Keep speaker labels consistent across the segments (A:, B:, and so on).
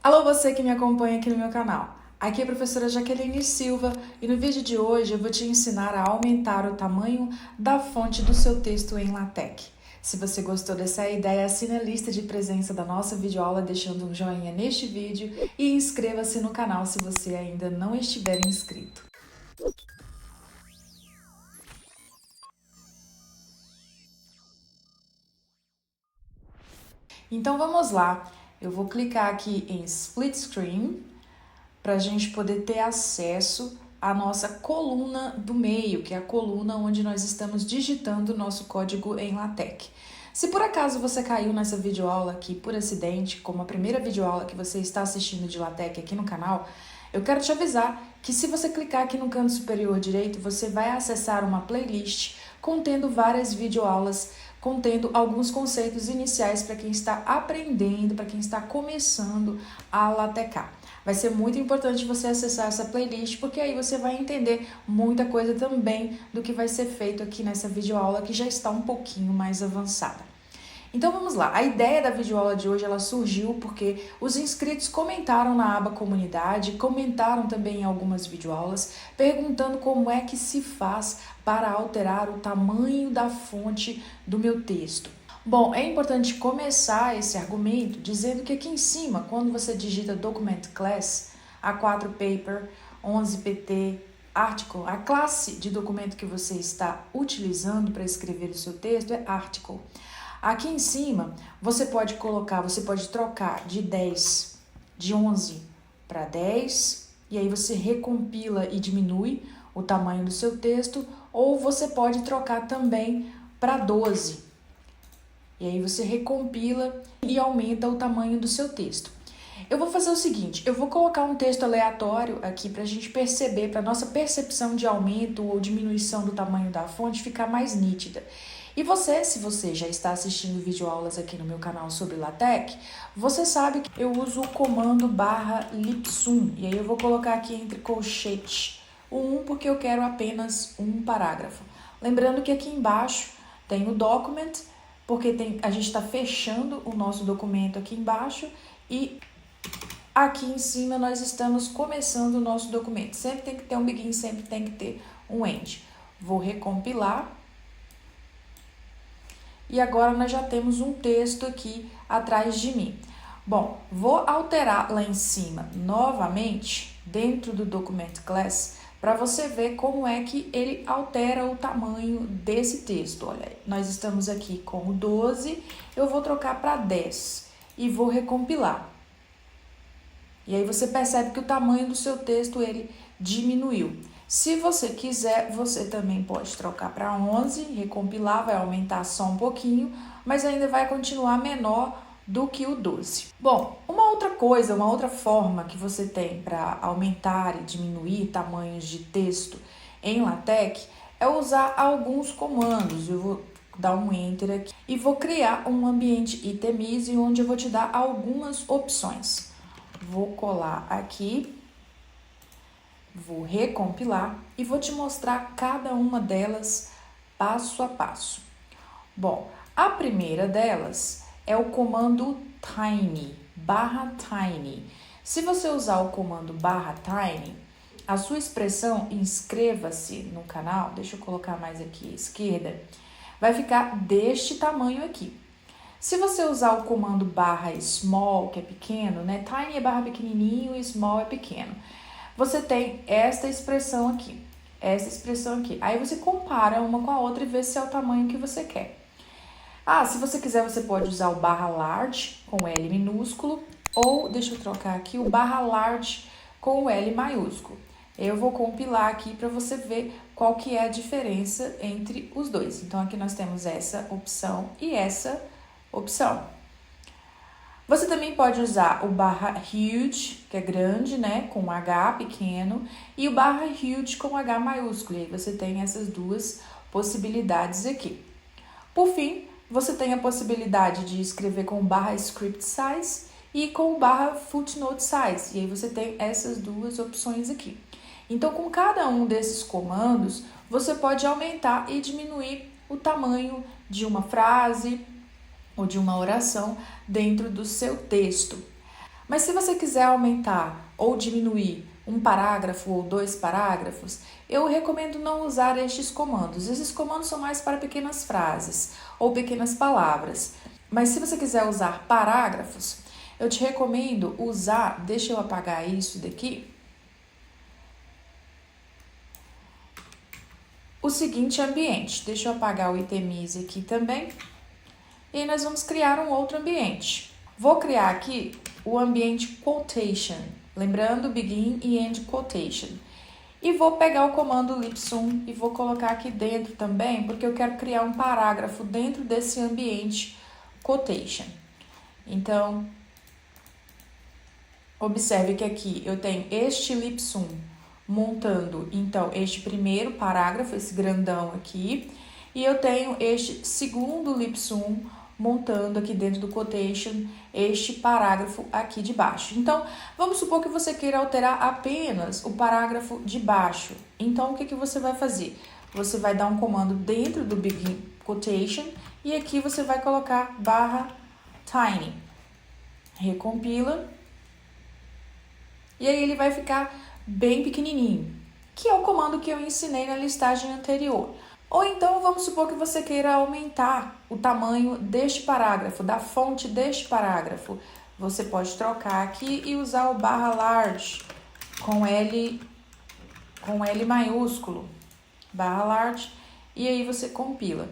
A: Alô, você que me acompanha aqui no meu canal. Aqui é a professora Jaqueline Silva e no vídeo de hoje eu vou te ensinar a aumentar o tamanho da fonte do seu texto em LaTeX. Se você gostou dessa ideia, assine a lista de presença da nossa videoaula deixando um joinha neste vídeo e inscreva-se no canal se você ainda não estiver inscrito. Então vamos lá, eu vou clicar aqui em Split Screen para a gente poder ter acesso à nossa coluna do meio, que é a coluna onde nós estamos digitando o nosso código em LaTeX. Se por acaso você caiu nessa videoaula aqui por acidente, como a primeira videoaula que você está assistindo de LaTeX aqui no canal, eu quero te avisar que se você clicar aqui no canto superior direito, você vai acessar uma playlist contendo várias videoaulas, contendo alguns conceitos iniciais para quem está aprendendo, para quem está começando a LaTeX. Vai ser muito importante você acessar essa playlist, porque aí você vai entender muita coisa também do que vai ser feito aqui nessa videoaula, que já está um pouquinho mais avançada. Então vamos lá, a ideia da videoaula de hoje ela surgiu porque os inscritos comentaram na aba comunidade, comentaram também em algumas videoaulas, perguntando como é que se faz para alterar o tamanho da fonte do meu texto. Bom, é importante começar esse argumento dizendo que aqui em cima, quando você digita Document Class, A4 Paper, 11 PT, Article, a classe de documento que você está utilizando para escrever o seu texto é Article. Aqui em cima, você pode trocar de 11 para 10, e aí você recompila e diminui o tamanho do seu texto, ou você pode trocar também para 12. E aí você recompila e aumenta o tamanho do seu texto. Eu vou fazer o seguinte, eu vou colocar um texto aleatório aqui para a gente perceber, para a nossa percepção de aumento ou diminuição do tamanho da fonte ficar mais nítida. E você, se você já está assistindo videoaulas aqui no meu canal sobre LaTeX, você sabe que eu uso o comando /lipsum. E aí eu vou colocar aqui entre colchetes o 1 porque eu quero apenas um parágrafo. Lembrando que aqui embaixo tem o document, porque a gente está fechando o nosso documento aqui embaixo e aqui em cima nós estamos começando o nosso documento. Sempre tem que ter um begin, sempre tem que ter um end. Vou recompilar. E agora nós já temos um texto aqui atrás de mim. Bom, vou alterar lá em cima novamente, dentro do Document Class, para você ver como é que ele altera o tamanho desse texto. Olha, nós estamos aqui com o 12, eu vou trocar para 10 e vou recompilar. E aí você percebe que o tamanho do seu texto ele diminuiu. Se você quiser, você também pode trocar para 11, recompilar, vai aumentar só um pouquinho, mas ainda vai continuar menor do que o 12. Bom, uma outra forma que você tem para aumentar e diminuir tamanhos de texto em LaTeX é usar alguns comandos. Eu vou dar um Enter aqui e vou criar um ambiente itemize onde eu vou te dar algumas opções. Vou colar aqui. Vou recompilar e vou te mostrar cada uma delas passo a passo. Bom, a primeira delas é o comando tiny, /tiny. Se você usar o comando /tiny, a sua expressão inscreva-se no canal, deixa eu colocar mais aqui à esquerda, vai ficar deste tamanho aqui. Se você usar o comando /small, que é pequeno, né? Tiny é barra pequenininho e small é pequeno. Você tem esta expressão aqui. Aí você compara uma com a outra e vê se é o tamanho que você quer. Se você quiser, você pode usar o /large com L minúsculo, ou, deixa eu trocar aqui, o /large com o L maiúsculo. Eu vou compilar aqui para você ver qual que é a diferença entre os dois. Então, aqui nós temos essa opção e essa opção. Você também pode usar o /huge, que é grande, né, com H pequeno, e o /huge com H maiúsculo. E aí você tem essas duas possibilidades aqui. Por fim, você tem a possibilidade de escrever com o /script size e com o /footnote size. E aí você tem essas duas opções aqui. Então, com cada um desses comandos, você pode aumentar e diminuir o tamanho de uma frase ou de uma oração dentro do seu texto. Mas se você quiser aumentar ou diminuir um parágrafo ou 2 parágrafos, eu recomendo não usar estes comandos. Esses comandos são mais para pequenas frases ou pequenas palavras. Mas se você quiser usar parágrafos, eu te recomendo usar, deixa eu apagar isso daqui, o seguinte ambiente. Deixa eu apagar o itemize aqui também. E aí nós vamos criar um outro ambiente. Vou criar aqui o ambiente quotation, lembrando begin e end quotation. E vou pegar o comando lipsum e vou colocar aqui dentro também, porque eu quero criar um parágrafo dentro desse ambiente quotation. Então, observe que aqui eu tenho este lipsum montando, então, este primeiro parágrafo, esse grandão aqui, e eu tenho este segundo lipsum montando aqui dentro do quotation este parágrafo aqui de baixo. Então, vamos supor que você queira alterar apenas o parágrafo de baixo. Então, o que você vai fazer? Você vai dar um comando dentro do begin quotation e aqui você vai colocar /tiny. Recompila. E aí ele vai ficar bem pequenininho, que é o comando que eu ensinei na listagem anterior. Ou então, vamos supor que você queira aumentar o tamanho deste parágrafo, da fonte deste parágrafo. Você pode trocar aqui e usar o /large com L maiúsculo, /large, e aí você compila.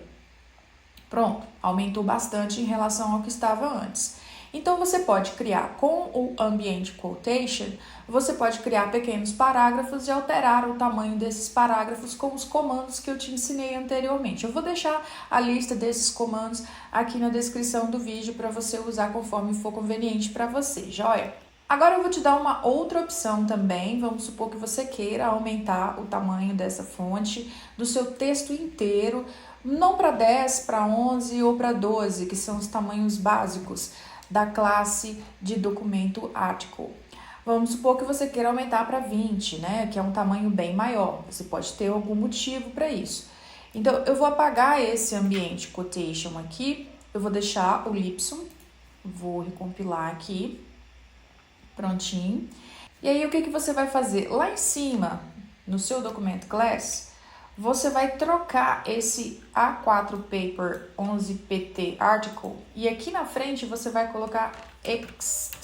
A: Pronto, aumentou bastante em relação ao que estava antes. Então, você pode criar com o ambiente quotation, você pode criar pequenos parágrafos e alterar o tamanho desses parágrafos com os comandos que eu te ensinei anteriormente. Eu vou deixar a lista desses comandos aqui na descrição do vídeo para você usar conforme for conveniente para você, joia? Agora eu vou te dar uma outra opção também. Vamos supor que você queira aumentar o tamanho dessa fonte do seu texto inteiro, não para 10, para 11 ou para 12, que são os tamanhos básicos da classe de documento article. Vamos supor que você queira aumentar para 20, né? Que é um tamanho bem maior. Você pode ter algum motivo para isso. Então, eu vou apagar esse ambiente quotation aqui. Eu vou deixar o lipsum. Vou recompilar aqui. Prontinho. E aí, o que você vai fazer? Lá em cima, no seu documento class, você vai trocar esse A4 Paper 11 PT Article e aqui na frente você vai colocar Ext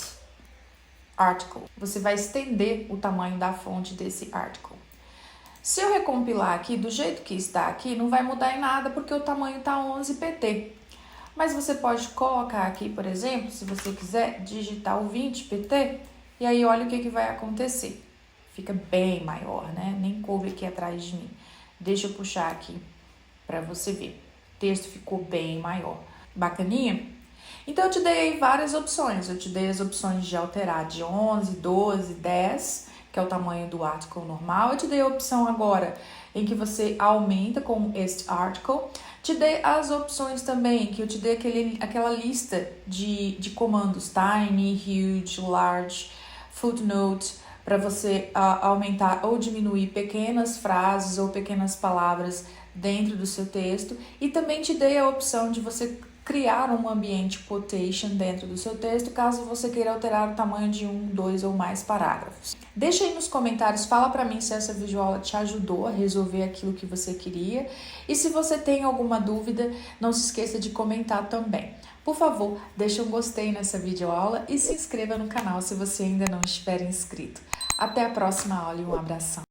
A: Article. Você vai estender o tamanho da fonte desse article. Se eu recompilar aqui do jeito que está aqui, não vai mudar em nada porque o tamanho está 11 PT. Mas você pode colocar aqui, por exemplo, se você quiser digitar o 20 PT e aí olha o que vai acontecer. Fica bem maior, né? Nem coube aqui atrás de mim. Deixa eu puxar aqui para você ver. O texto ficou bem maior. Bacaninha? Então, eu te dei aí várias opções. Eu te dei as opções de alterar de 11, 12, 10, que é o tamanho do article normal. Eu te dei a opção agora em que você aumenta com este article. Te dei as opções também, que eu te dei aquela lista de comandos. Tiny, huge, large, footnote, para você aumentar ou diminuir pequenas frases ou pequenas palavras dentro do seu texto. E também te dei a opção de você criar um ambiente quotation dentro do seu texto, caso você queira alterar o tamanho de 1, 2 ou mais parágrafos. Deixa aí nos comentários, fala para mim se essa videoaula te ajudou a resolver aquilo que você queria. E se você tem alguma dúvida, não se esqueça de comentar também. Por favor, deixa um gostei nessa videoaula e se inscreva no canal se você ainda não estiver inscrito. Até a próxima aula e um abração.